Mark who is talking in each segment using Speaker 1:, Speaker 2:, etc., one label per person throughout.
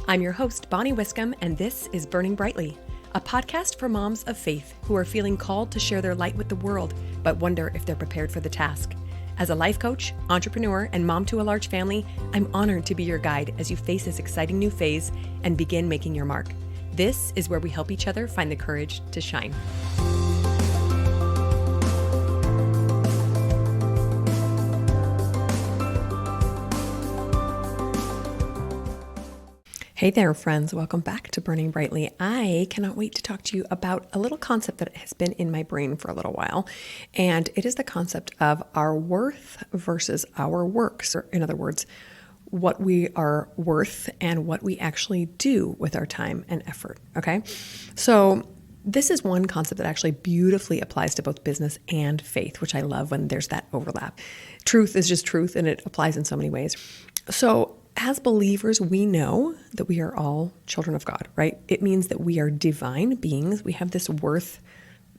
Speaker 1: I'm your host, Bonnie Wiscombe, and this is Burning Brightly, a podcast for moms of faith who are feeling called to share their light with the world, but wonder if they're prepared for the task. As a life coach, entrepreneur, and mom to a large family, I'm honored to be your guide as you face this exciting new phase and begin making your mark. This is where we help each other find the courage to shine. Hey there, friends. Welcome back to Burning Brightly. I cannot wait to talk to you about a little concept that has been in my brain for a little while, and it is the concept of our worth versus our works, or in other words, what we are worth and what we actually do with our time and effort, okay? So this is one concept that actually beautifully applies to both business and faith, which I love when there's that overlap. Truth is just truth, and it applies in so many ways. So as believers, we know that we are all children of God, right? It means that we are divine beings. We have this worth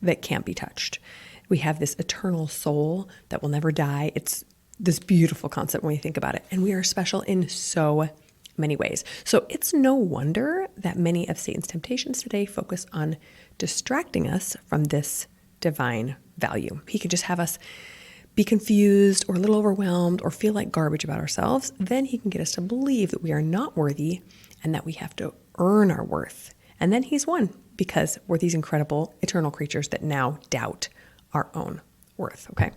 Speaker 1: that can't be touched. We have this eternal soul that will never die. It's this beautiful concept when you think about it. And we are special in so many ways. So it's no wonder that many of Satan's temptations today focus on distracting us from this divine value. He can just have us be confused or a little overwhelmed or feel like garbage about ourselves. Then he can get us to believe that we are not worthy and that we have to earn our worth. And then he's won because we're these incredible eternal creatures that now doubt our own worth, okay?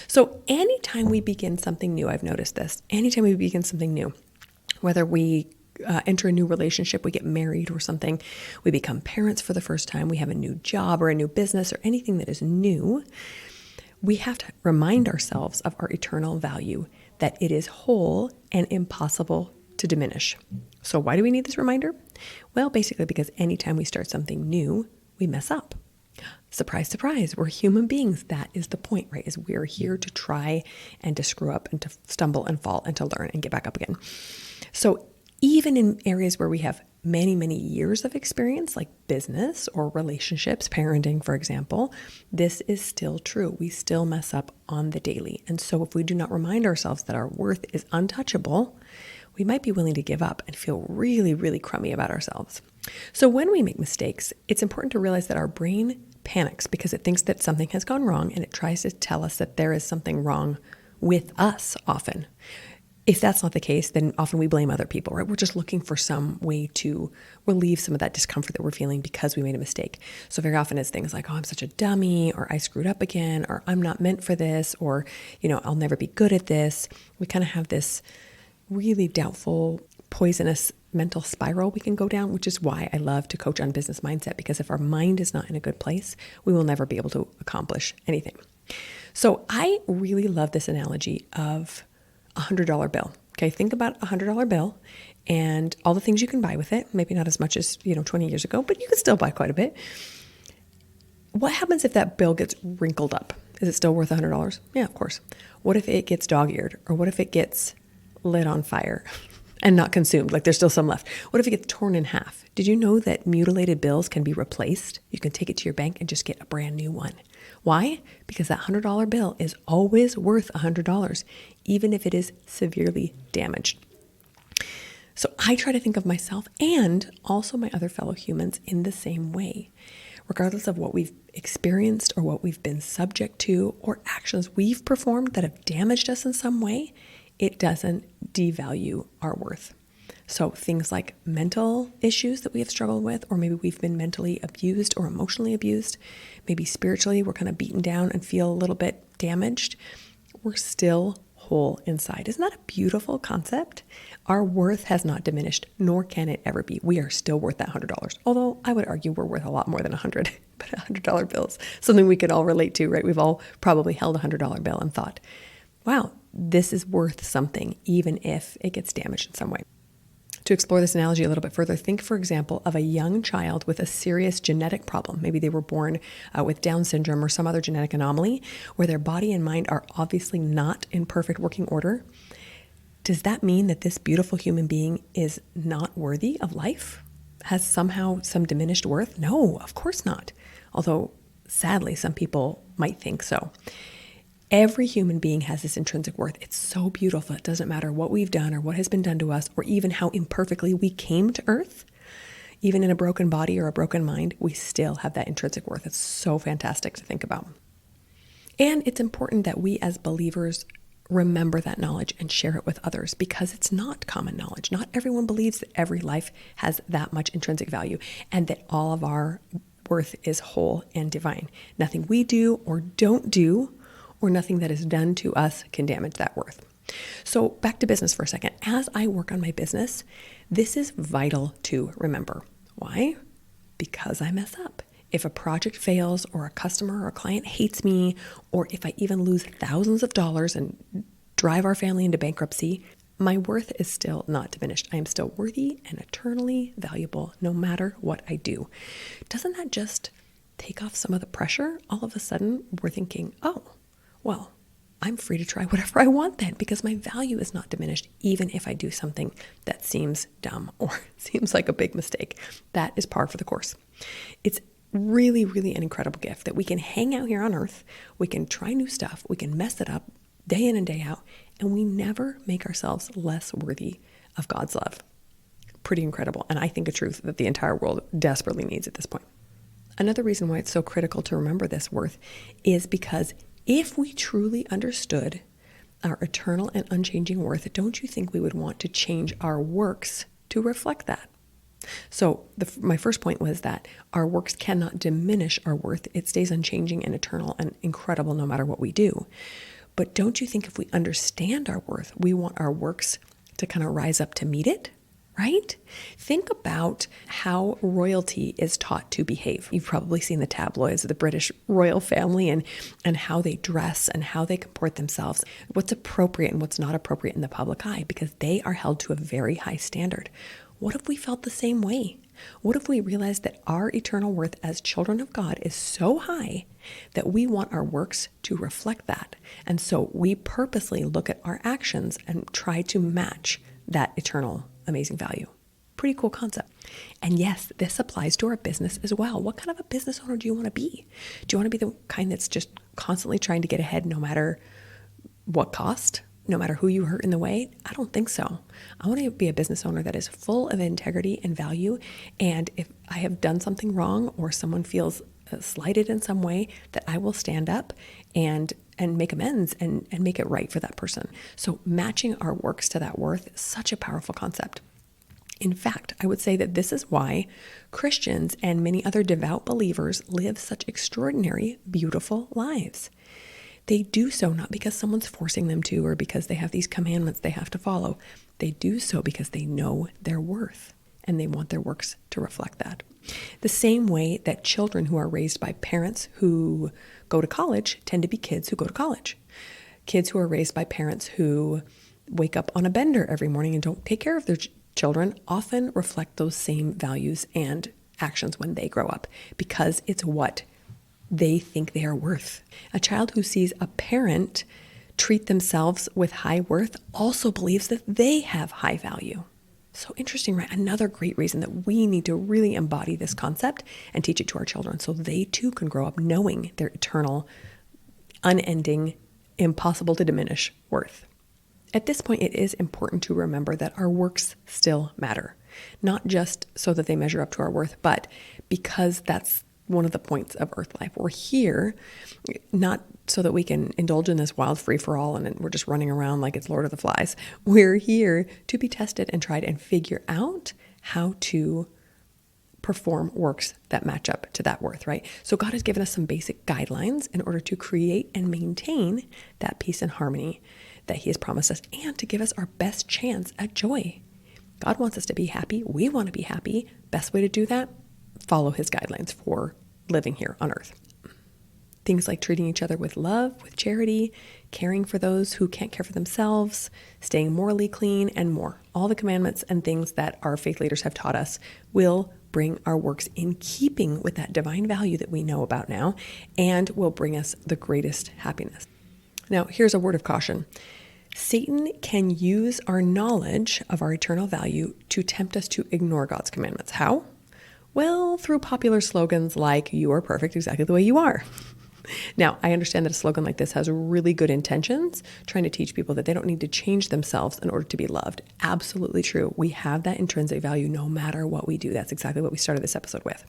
Speaker 1: So anytime we begin something new, I've noticed this, anytime we begin something new, whether we enter a new relationship, we get married or something, we become parents for the first time, we have a new job or a new business or anything that is new, we have to remind ourselves of our eternal value, that it is whole and impossible to diminish. So why do we need this reminder? Well, basically because anytime we start something new, we mess up. Surprise, surprise, we're human beings. That is the point, right? Is we're here to try and to screw up and to stumble and fall and to learn and get back up again. So even in areas where we have many, many years of experience, like business or relationships, parenting, for example, this is still true. We still mess up on the daily. And so if we do not remind ourselves that our worth is untouchable, we might be willing to give up and feel really, really crummy about ourselves. So when we make mistakes, it's important to realize that our brain panics because it thinks that something has gone wrong and it tries to tell us that there is something wrong with us often. If that's not the case, then often we blame other people, right? We're just looking for some way to relieve some of that discomfort that we're feeling because we made a mistake. So very often it's things like, oh, I'm such a dummy, or I screwed up again, or I'm not meant for this, or, I'll never be good at this. We kind of have this really doubtful, poisonous mental spiral we can go down, which is why I love to coach on business mindset, because if our mind is not in a good place, we will never be able to accomplish anything. So I really love this analogy of $100 bill. Okay, think about $100 bill and all the things you can buy with it. Maybe not as much as 20 years ago, but you can still buy quite a bit. What happens if that bill gets wrinkled up? Is it still worth $100? Yeah, of course. What if it gets dog-eared, or what if it gets lit on fire and not consumed? Like there's still some left. What if it gets torn in half? Did you know that mutilated bills can be replaced? You can take it to your bank and just get a brand new one. Why? Because that $100 bill is always worth $100, even if it is severely damaged. So I try to think of myself and also my other fellow humans in the same way. Regardless of what we've experienced or what we've been subject to or actions we've performed that have damaged us in some way, it doesn't devalue our worth. So things like mental issues that we have struggled with, or maybe we've been mentally abused or emotionally abused, maybe spiritually we're kind of beaten down and feel a little bit damaged, we're still whole inside. Isn't that a beautiful concept? Our worth has not diminished, nor can it ever be. We are still worth that $100. Although I would argue we're worth a lot more than 100, but $100 bills, something we could all relate to, right? We've all probably held a $100 bill and thought, wow, this is worth something, even if it gets damaged in some way. To explore this analogy a little bit further, think, for example, of a young child with a serious genetic problem. Maybe they were born with Down syndrome or some other genetic anomaly where their body and mind are obviously not in perfect working order. Does that mean that this beautiful human being is not worthy of life? Has somehow some diminished worth? No, of course not. Although, sadly, some people might think so. Every human being has this intrinsic worth. It's so beautiful. It doesn't matter what we've done or what has been done to us, or even how imperfectly we came to earth. Even in a broken body or a broken mind, we still have that intrinsic worth. It's so fantastic to think about. And it's important that we as believers remember that knowledge and share it with others, because it's not common knowledge. Not everyone believes that every life has that much intrinsic value and that all of our worth is whole and divine. Nothing we do or don't do, or nothing that is done to us, can damage that worth. So back to business for a second. As I work on my business, this is vital to remember. Why? Because I mess up. If a project fails, or a customer or a client hates me, or if I even lose thousands of dollars and drive our family into bankruptcy, my worth is still not diminished. I am still worthy and eternally valuable no matter what I do. Doesn't that just take off some of the pressure? All of a sudden, we're thinking, oh, well, I'm free to try whatever I want then, because my value is not diminished, even if I do something that seems dumb or seems like a big mistake. That is par for the course. It's really, really an incredible gift that we can hang out here on earth. We can try new stuff. We can mess it up day in and day out, and we never make ourselves less worthy of God's love. Pretty incredible. And I think a truth that the entire world desperately needs at this point. Another reason why it's so critical to remember this worth is because if we truly understood our eternal and unchanging worth, don't you think we would want to change our works to reflect that? So my first point was that our works cannot diminish our worth. It stays unchanging and eternal and incredible no matter what we do. But don't you think if we understand our worth, we want our works to kind of rise up to meet it, right? Think about how royalty is taught to behave. You've probably seen the tabloids of the British royal family and how they dress and how they comport themselves, what's appropriate and what's not appropriate in the public eye, because they are held to a very high standard. What if we felt the same way? What if we realized that our eternal worth as children of God is so high that we want our works to reflect that? And so we purposely look at our actions and try to match that eternal amazing value. Pretty cool concept. And yes, this applies to our business as well. What kind of a business owner do you want to be? Do you want to be the kind that's just constantly trying to get ahead no matter what cost? No matter who you hurt in the way? I don't think so. I want to be a business owner that is full of integrity and value. And if I have done something wrong or someone feels slighted in some way, that I will stand up and make amends and make it right for that person. So matching our works to that worth is such a powerful concept. In fact, I would say that this is why Christians and many other devout believers live such extraordinary, beautiful lives. They do so not because someone's forcing them to or because they have these commandments they have to follow. They do so because they know their worth and they want their works to reflect that. The same way that children who are raised by parents who go to college tend to be kids who go to college. Kids who are raised by parents who wake up on a bender every morning and don't take care of their children often reflect those same values and actions when they grow up, because it's what they think they are worth. A child who sees a parent treat themselves with high worth also believes that they have high value. So interesting, right? Another great reason that we need to really embody this concept and teach it to our children so they too can grow up knowing their eternal, unending, impossible to diminish worth. At this point, it is important to remember that our works still matter, not just so that they measure up to our worth, but because that's one of the points of earth life. We're here not so that we can indulge in this wild free-for-all and we're just running around like it's Lord of the Flies. We're here to be tested and tried and figure out how to perform works that match up to that worth, right? So God has given us some basic guidelines in order to create and maintain that peace and harmony that He has promised us, and to give us our best chance at joy. God wants us to be happy. We want to be happy. Best way to do that? Follow His guidelines for living here on earth. Things like treating each other with love, with charity, caring for those who can't care for themselves, staying morally clean, and more. All the commandments and things that our faith leaders have taught us will bring our works in keeping with that divine value that we know about now, and will bring us the greatest happiness. Now, here's a word of caution. Satan can use our knowledge of our eternal value to tempt us to ignore God's commandments. How? Well, through popular slogans like, "You are perfect exactly the way you are." Now, I understand that a slogan like this has really good intentions, trying to teach people that they don't need to change themselves in order to be loved. Absolutely true. We have that intrinsic value no matter what we do. That's exactly what we started this episode with.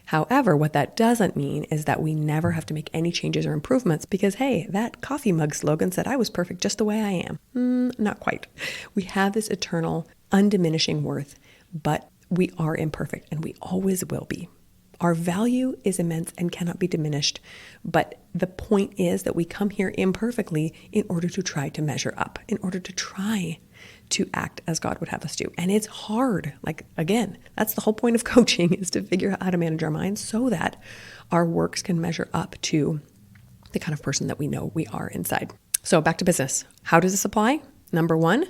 Speaker 1: However, what that doesn't mean is that we never have to make any changes or improvements because, hey, that coffee mug slogan said I was perfect just the way I am. Not quite. We have this eternal, undiminishing worth, but we are imperfect and we always will be. Our value is immense and cannot be diminished, but the point is that we come here imperfectly in order to try to measure up, in order to try to act as God would have us do. And it's hard. Like, again, that's the whole point of coaching, is to figure out how to manage our minds so that our works can measure up to the kind of person that we know we are inside. So back to business. How does this apply? Number one,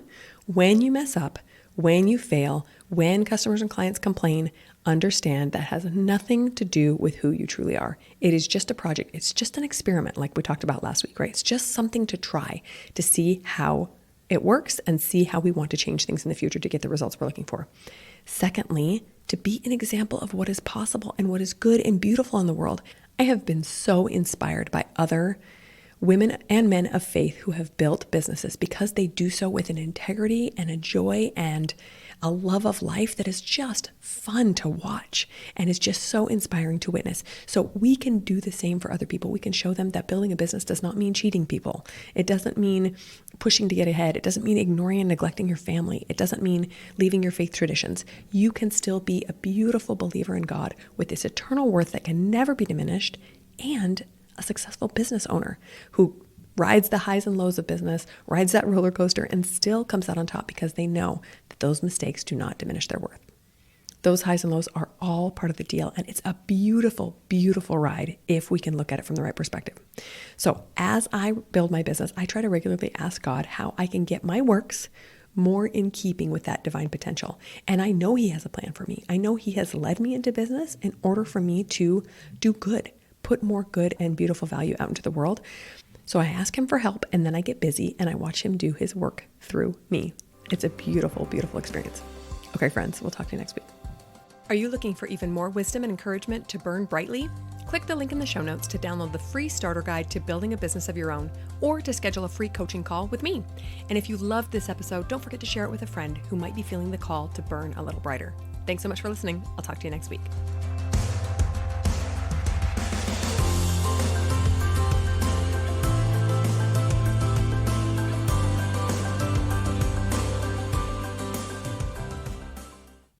Speaker 1: when you mess up, when you fail, when customers and clients complain, understand that has nothing to do with who you truly are. It is just a project. It's just an experiment like we talked about last week, right? It's just something to try to see how it works and see how we want to change things in the future to get the results we're looking for. Secondly, to be an example of what is possible and what is good and beautiful in the world. I have been so inspired by other women and men of faith who have built businesses because they do so with an integrity and a joy and a love of life that is just fun to watch and is just so inspiring to witness. So we can do the same for other people. We can show them that building a business does not mean cheating people. It doesn't mean pushing to get ahead. It doesn't mean ignoring and neglecting your family. It doesn't mean leaving your faith traditions. You can still be a beautiful believer in God with this eternal worth that can never be diminished, and a successful business owner who rides the highs and lows of business, rides that roller coaster, and still comes out on top because they know that those mistakes do not diminish their worth. Those highs and lows are all part of the deal, and it's a beautiful, beautiful ride if we can look at it from the right perspective. So as I build my business, I try to regularly ask God how I can get my works more in keeping with that divine potential. And I know He has a plan for me. I know He has led me into business in order for me to do good, put more good and beautiful value out into the world. So I ask Him for help, and then I get busy and I watch Him do His work through me. It's a beautiful, beautiful experience. Okay, friends, we'll talk to you next week. Are you looking for even more wisdom and encouragement to burn brightly? Click the link in the show notes to download the free starter guide to building a business of your own, or to schedule a free coaching call with me. And if you loved this episode, don't forget to share it with a friend who might be feeling the call to burn a little brighter. Thanks so much for listening. I'll talk to you next week.